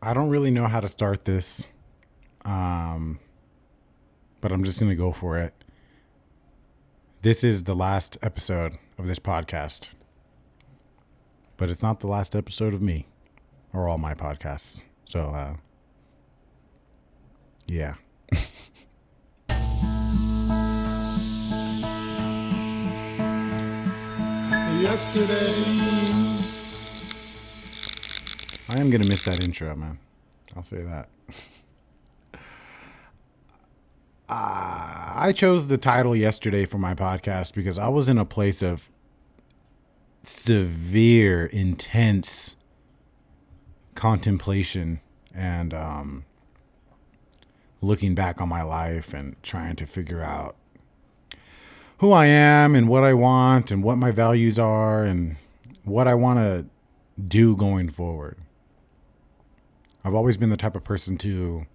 I don't really know how to start this, but I'm just going to go for it. This is the last episode of this podcast, but it's not the last episode of me or all my podcasts. So, yeah. Yesterday. I am going to miss that intro, man. I'll say that. I chose the title yesterday for my podcast because I was in a place of severe, intense contemplation and looking back on my life and trying to figure out who I am and what I want and what my values are and what I want to do going forward. I've always been the type of person to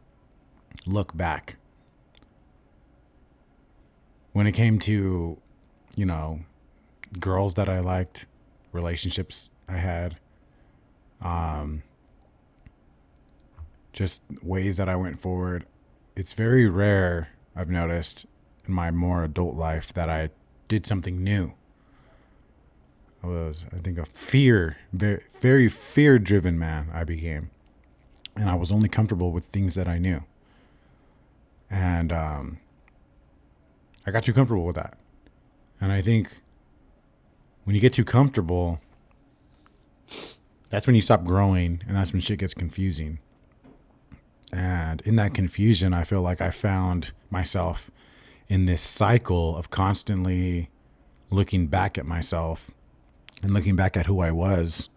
look back. When it came to, girls that I liked, relationships I had, just ways that I went forward, it's very rare, I've noticed, in my more adult life that I did something new. I think, a very, very fear-driven man I became. And I was only comfortable with things that I knew. And I got too comfortable with that. And I think when you get too comfortable, that's when you stop growing, and that's when shit gets confusing. And in that confusion, I feel like I found myself in this cycle of constantly looking back at myself and looking back at who I was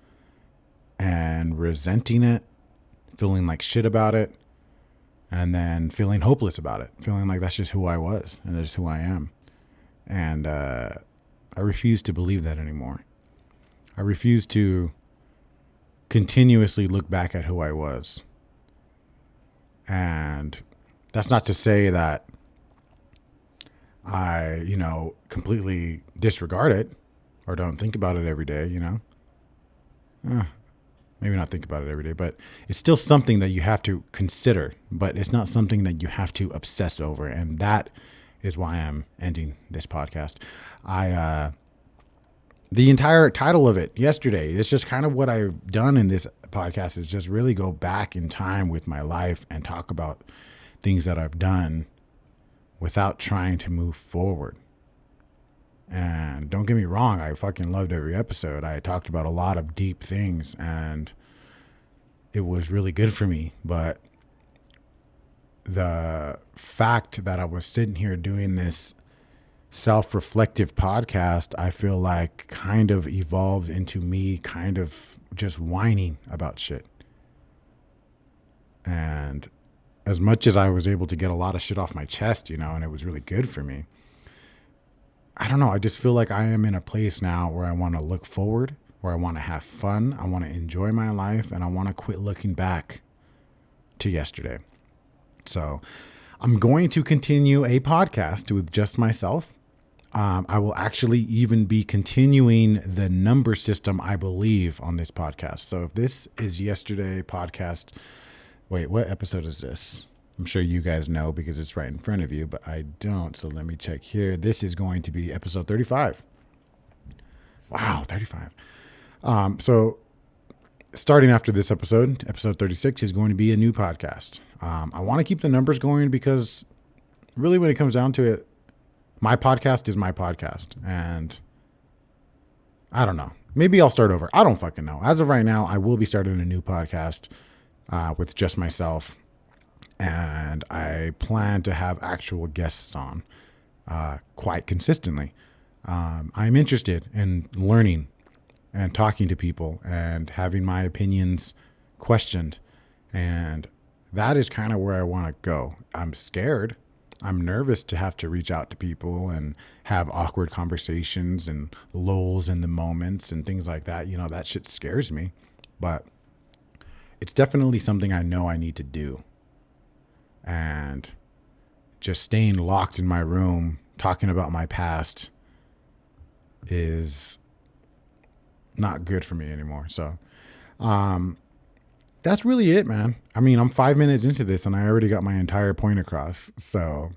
and resenting it, feeling like shit about it, and then feeling hopeless about it, feeling like that's just who I was and that's who I am. And I refuse to believe that anymore. I refuse to continuously look back at who I was. And that's not to say that I, completely disregard it or don't think about it every day, maybe not think about it every day, but it's still something that you have to consider, but it's not something that you have to obsess over. And that is why I'm ending this podcast. The entire title of it yesterday, it's just kind of what I've done in this podcast, is just really go back in time with my life and talk about things that I've done without trying to move forward. And don't get me wrong, I fucking loved every episode. I talked about a lot of deep things and it was really good for me. But the fact that I was sitting here doing this self-reflective podcast, I feel like kind of evolved into me kind of just whining about shit. And as much as I was able to get a lot of shit off my chest, and it was really good for me, I don't know. I just feel like I am in a place now where I want to look forward, where I want to have fun. I want to enjoy my life, and I want to quit looking back to yesterday. So I'm going to continue a podcast with just myself. I will actually even be continuing the number system, I believe, on this podcast. So if this is yesterday podcast, wait, what episode is this? I'm sure you guys know because it's right in front of you, but I don't. So let me check here. This is going to be episode 35. Wow, 35. So starting after this episode 36 is going to be a new podcast. I want to keep the numbers going because really when it comes down to it, my podcast is my podcast. And I don't know. Maybe I'll start over. I don't fucking know. As of right now, I will be starting a new podcast with just myself. And I plan to have actual guests on quite consistently. I'm interested in learning and talking to people and having my opinions questioned. And that is kind of where I want to go. I'm scared. I'm nervous to have to reach out to people and have awkward conversations and lulls in the moments and things like that. That shit scares me. But it's definitely something I know I need to do. And just staying locked in my room talking about my past is not good for me anymore. So that's really it, man. I mean, I'm 5 minutes into this and I already got my entire point across. So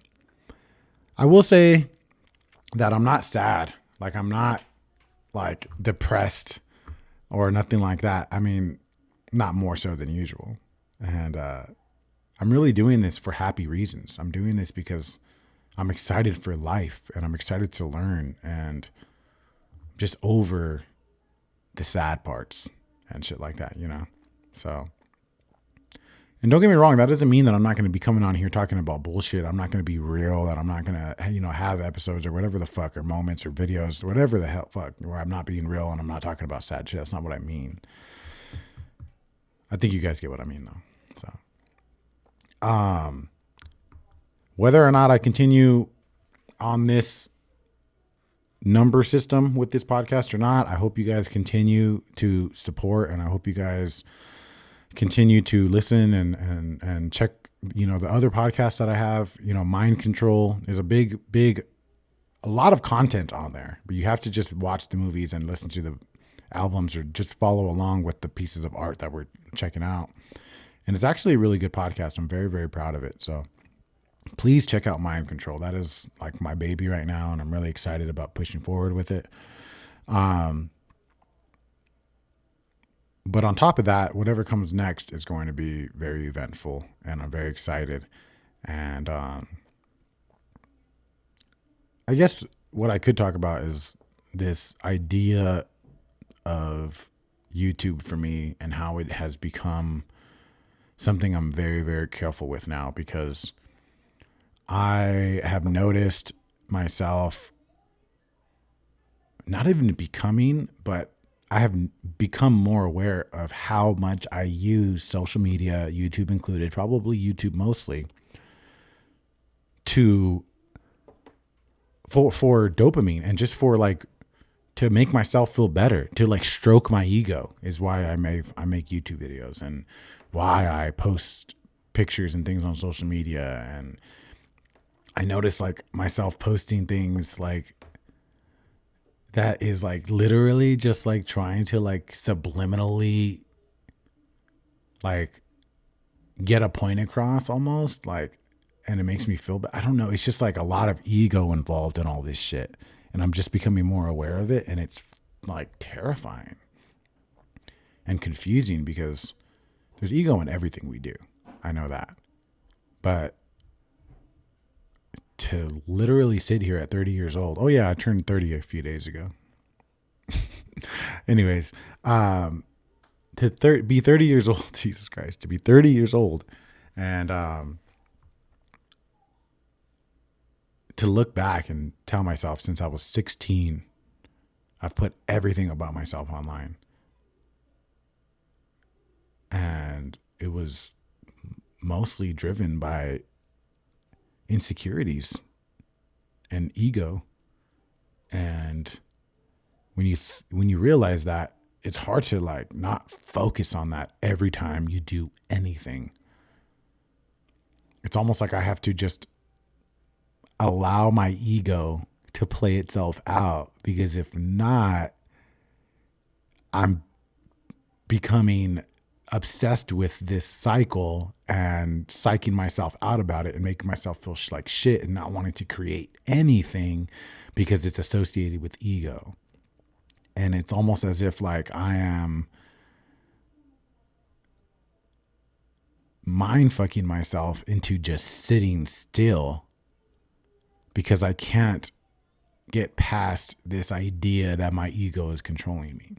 I will say that I'm not sad. Like, I'm not like depressed or nothing like that. I mean, not more so than usual. And I'm really doing this for happy reasons. I'm doing this because I'm excited for life and I'm excited to learn and just over the sad parts and shit like that, you know? So, and don't get me wrong, that doesn't mean that I'm not going to be coming on here talking about bullshit. I'm not going to be real, that I'm not going to, you know, have episodes or whatever the fuck, or moments or videos, whatever the hell fuck, where I'm not being real and I'm not talking about sad shit. That's not what I mean. I think you guys get what I mean though. So, whether or not I continue on this number system with this podcast or not, I hope you guys continue to support, and I hope you guys continue to listen and check, you know, the other podcasts that I have. You know, Mind Control is a lot of content on there, but you have to just watch the movies and listen to the albums or just follow along with the pieces of art that we're checking out. And it's actually a really good podcast. I'm very, very proud of it. So please check out Mind Control. That is like my baby right now, and I'm really excited about pushing forward with it. But on top of that, whatever comes next is going to be very eventful, and I'm very excited. And I guess what I could talk about is this idea of YouTube for me and how it has become something I'm very, very careful with now, because I have noticed myself not even becoming, but I have become more aware of how much I use social media, YouTube included, probably YouTube mostly, for dopamine and just for like to make myself feel better, to like stroke my ego is why I make YouTube videos and why I post pictures and things on social media. And I notice like myself posting things like that is like literally just like trying to like subliminally like get a point across almost, like, and it makes me feel bad. I don't know. It's just like a lot of ego involved in all this shit. And I'm just becoming more aware of it. And it's like terrifying and confusing because there's ego in everything we do. I know that. But to literally sit here at 30 years old. Oh yeah, I turned 30 a few days ago. Anyways, be 30 years old, Jesus Christ, to be 30 years old and to look back and tell myself since I was 16, I've put everything about myself online. And it was mostly driven by insecurities and ego. And when you realize that, it's hard to like not focus on that every time you do anything. It's almost like I have to just allow my ego to play itself out, because if not, I'm becoming obsessed with this cycle and psyching myself out about it and making myself feel like shit and not wanting to create anything because it's associated with ego. And it's almost as if like I am mind fucking myself into just sitting still because I can't get past this idea that my ego is controlling me.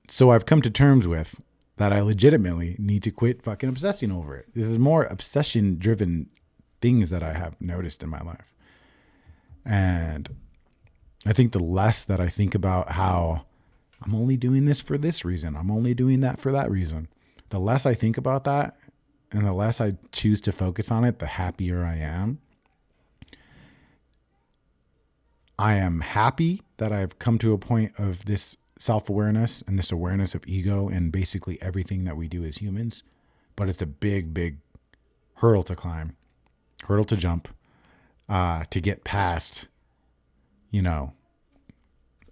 So I've come to terms with that I legitimately need to quit fucking obsessing over it. This is more obsession driven things that I have noticed in my life. And I think the less that I think about how I'm only doing this for this reason, I'm only doing that for that reason, the less I think about that and the less I choose to focus on it, the happier I am. I am happy that I've come to a point of this self-awareness and this awareness of ego and basically everything that we do as humans. But it's a big, big hurdle to climb, hurdle to jump, to get past, you know,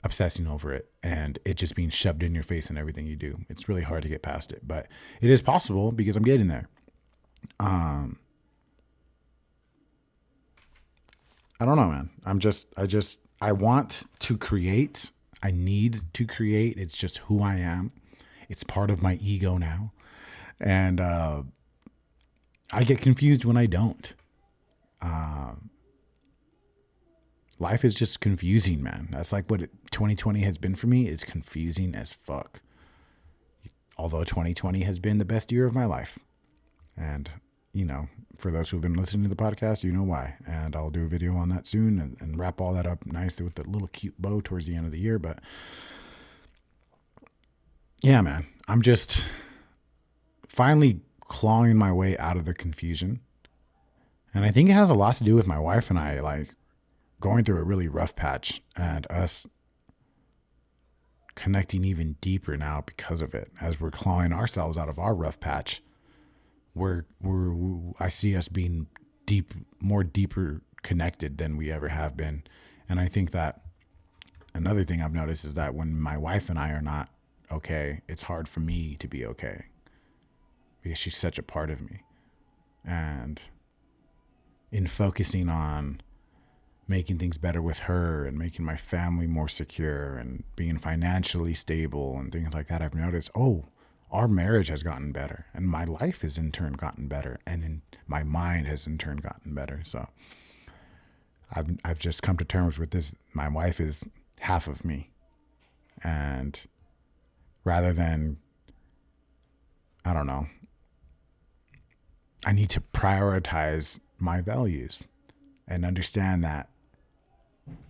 obsessing over it and it just being shoved in your face in everything you do. It's really hard to get past it, but it is possible because I'm getting there. I don't know, man. I want to create. I need to create. It's just who I am. It's part of my ego now. And I get confused when I don't. Life is just confusing, man. That's like what 2020 has been for me. It's confusing as fuck. Although 2020 has been the best year of my life. And, you know, for those who've been listening to the podcast, you know why. And I'll do a video on that soon and wrap all that up nicely with a little cute bow towards the end of the year. But yeah, man, I'm just finally clawing my way out of the confusion. And I think it has a lot to do with my wife and I, like, going through a really rough patch and us connecting even deeper now because of it. As we're clawing ourselves out of our rough patch, I see us being more deeper connected than we ever have been. And I think that another thing I've noticed is that when my wife and I are not okay, it's hard for me to be okay because she's such a part of me. And in focusing on making things better with her and making my family more secure and being financially stable and things like that, I've noticed, our marriage has gotten better and my life has in turn gotten better and my mind has in turn gotten better. So I've just come to terms with this. My wife is half of me, and rather than, I don't know, I need to prioritize my values and understand that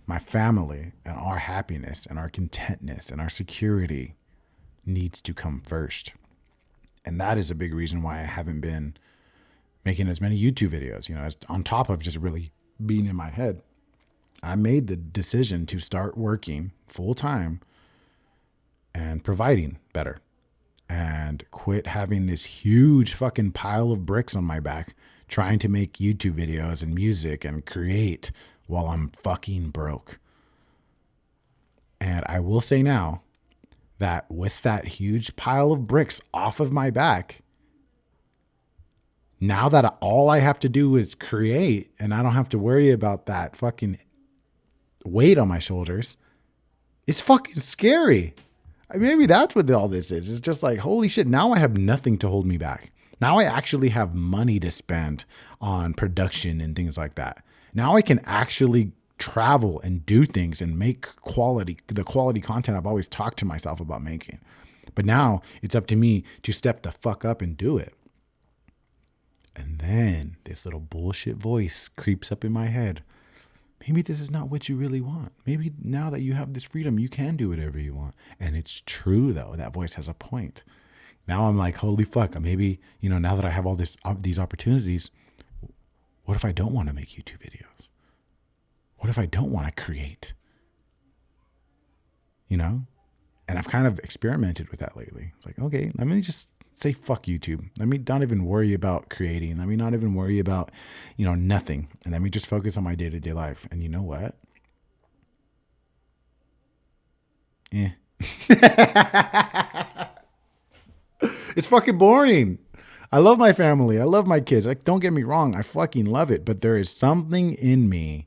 my family and our happiness and our contentness and our security needs to come first. And that is a big reason why I haven't been making as many YouTube videos, you know, as on top of just really being in my head. I made the decision to start working full time and providing better and quit having this huge fucking pile of bricks on my back trying to make YouTube videos and music and create while I'm fucking broke. And I will say now that with that huge pile of bricks off of my back, now that all I have to do is create and I don't have to worry about that fucking weight on my shoulders, it's fucking scary. Maybe that's what all this is. It's just like, holy shit, now I have nothing to hold me back. Now I actually have money to spend on production and things like that. Now I can actually travel and do things and make the quality content I've always talked to myself about making. But now it's up to me to step the fuck up and do it. And then this little bullshit voice creeps up in my head. Maybe this is not what you really want. Maybe now that you have this freedom, you can do whatever you want. And it's true, though. That voice has a point. Now I'm like, holy fuck. Maybe, now that I have all these opportunities, what if I don't want to make YouTube videos? What if I don't want to create? And I've kind of experimented with that lately. It's like, okay, let me just say fuck YouTube. Let me not even worry about creating. Let me not even worry about, nothing. And let me just focus on my day-to-day life. And you know what? It's fucking boring. I love my family. I love my kids. Like, don't get me wrong. I fucking love it. But there is something in me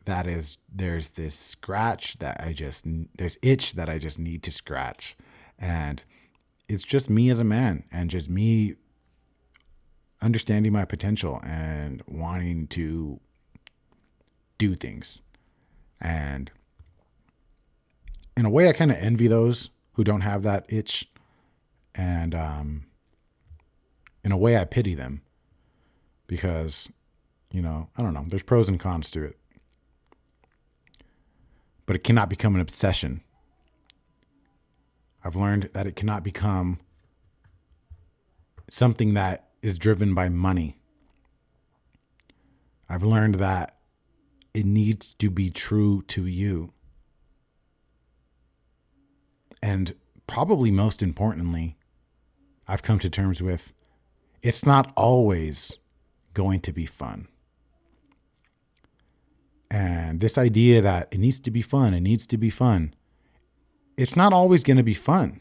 there's this scratch there's itch that I just need to scratch. And it's just me as a man and just me understanding my potential and wanting to do things. And in a way, I kind of envy those who don't have that itch. And in a way, I pity them because, I don't know, there's pros and cons to it. But it cannot become an obsession. I've learned that it cannot become something that is driven by money. I've learned that it needs to be true to you. And probably most importantly, I've come to terms with it's not always going to be fun. And this idea that it needs to be fun, it's not always going to be fun.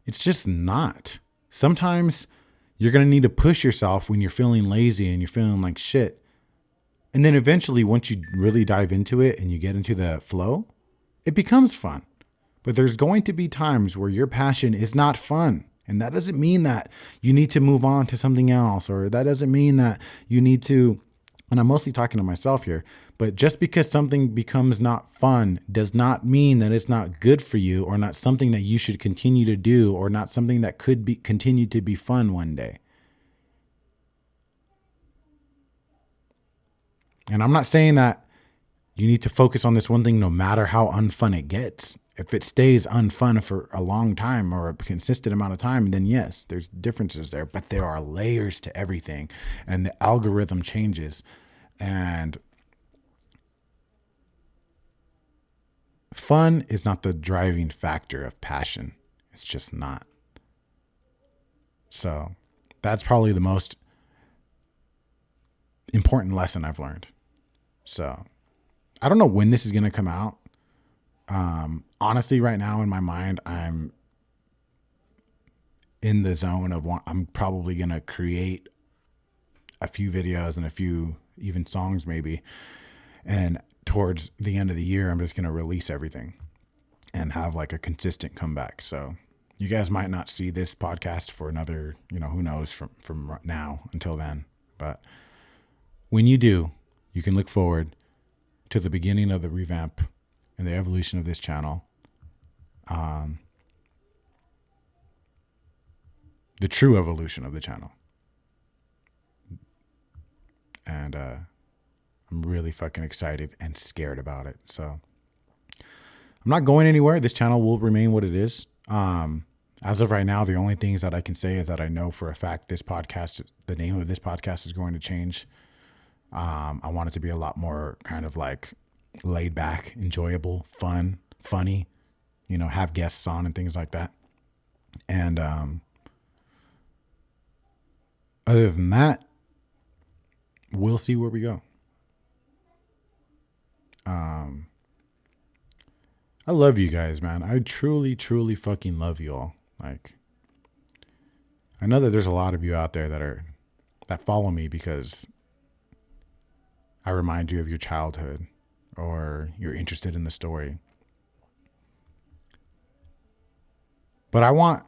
It's just not. Sometimes you're going to need to push yourself when you're feeling lazy and you're feeling like shit. And then eventually, once you really dive into it and you get into the flow, it becomes fun. But there's going to be times where your passion is not fun. And that doesn't mean that you need to move on to something else, or that doesn't mean that you need to, and I'm mostly talking to myself here, but just because something becomes not fun does not mean that it's not good for you, or not something that you should continue to do, or not something that could be continue to be fun one day. And I'm not saying that you need to focus on this one thing no matter how unfun it gets. If it stays unfun for a long time or a consistent amount of time, then yes, there's differences there. But there are layers to everything, and the algorithm changes. And fun is not the driving factor of passion. It's just not. So that's probably the most important lesson I've learned. So I don't know when this is going to come out. Honestly, right now in my mind, I'm in the zone of I'm probably going to create a few videos and a few even songs maybe. And towards the end of the year, I'm just going to release everything and have like a consistent comeback. So you guys might not see this podcast for another, who knows from now until then. But when you do, you can look forward to the beginning of the revamp and the evolution of this channel. The true evolution of the channel. And I'm really fucking excited and scared about it. So I'm not going anywhere. This channel will remain what it is. As of right now, the only things that I can say is that I know for a fact the name of this podcast is going to change. I want it to be a lot more kind of like laid back, enjoyable, fun, funny, have guests on and things like that. And other than that, we'll see where we go. I love you guys, man. I truly, truly fucking love you all. Like, I know that there's a lot of you out there that follow me because I remind you of your childhood or you're interested in the story. But how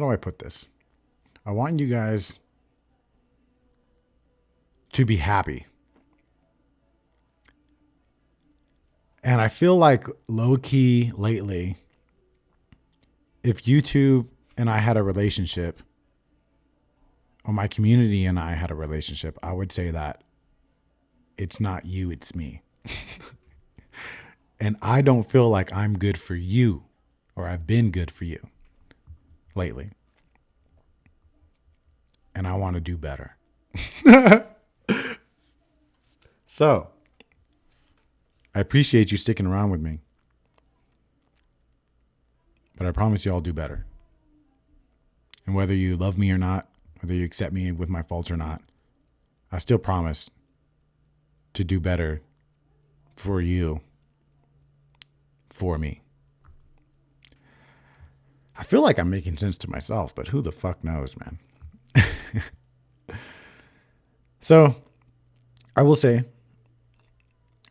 do I put this? I want you guys to be happy. And I feel like low key lately, if YouTube and I had a relationship, or my community and I had a relationship, I would say that it's not you, it's me. And I don't feel like I'm good for you, or I've been good for you lately. And I want to do better. So, I appreciate you sticking around with me. But I promise you I'll do better. And whether you love me or not, whether you accept me with my faults or not, I still promise to do better for you, for me. I feel like I'm making sense to myself, but who the fuck knows, man? So, I will say,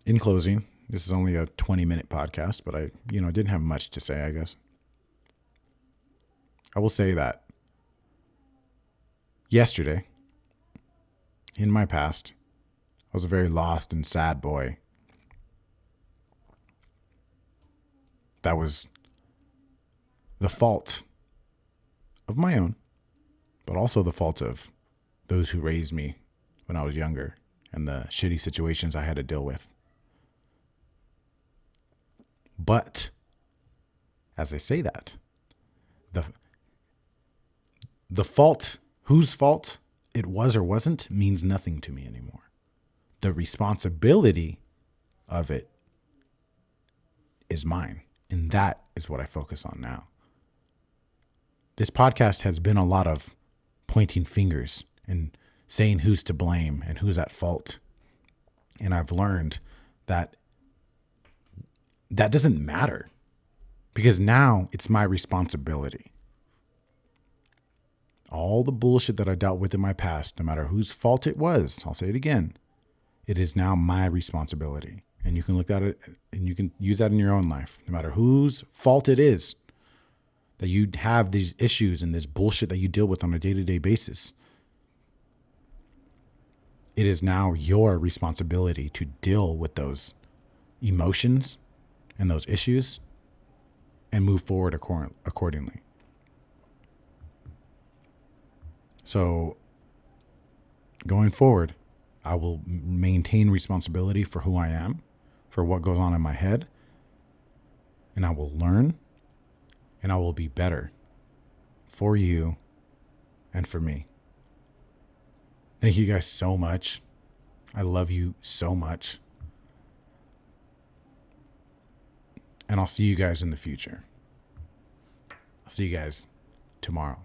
in closing, this is only a 20-minute podcast, but I, didn't have much to say, I guess. I will say that yesterday, in my past, I was a very lost and sad boy. That was the fault of my own, but also the fault of those who raised me when I was younger and the shitty situations I had to deal with. But as I say that, the fault, whose fault it was or wasn't, means nothing to me anymore. The responsibility of it is mine. And that is what I focus on now. This podcast has been a lot of pointing fingers and saying who's to blame and who's at fault. And I've learned that that doesn't matter, because now it's my responsibility. All the bullshit that I dealt with in my past, no matter whose fault it was, I'll say it again, it is now my responsibility. And you can look at it and you can use that in your own life. No matter whose fault it is that you have these issues and this bullshit that you deal with on a day-to-day basis, it is now your responsibility to deal with those emotions and those issues and move forward accordingly. So going forward, I will maintain responsibility for who I am, for what goes on in my head, and I will learn, and I will be better for you and for me. Thank you guys so much. I love you so much. And I'll see you guys in the future. I'll see you guys tomorrow.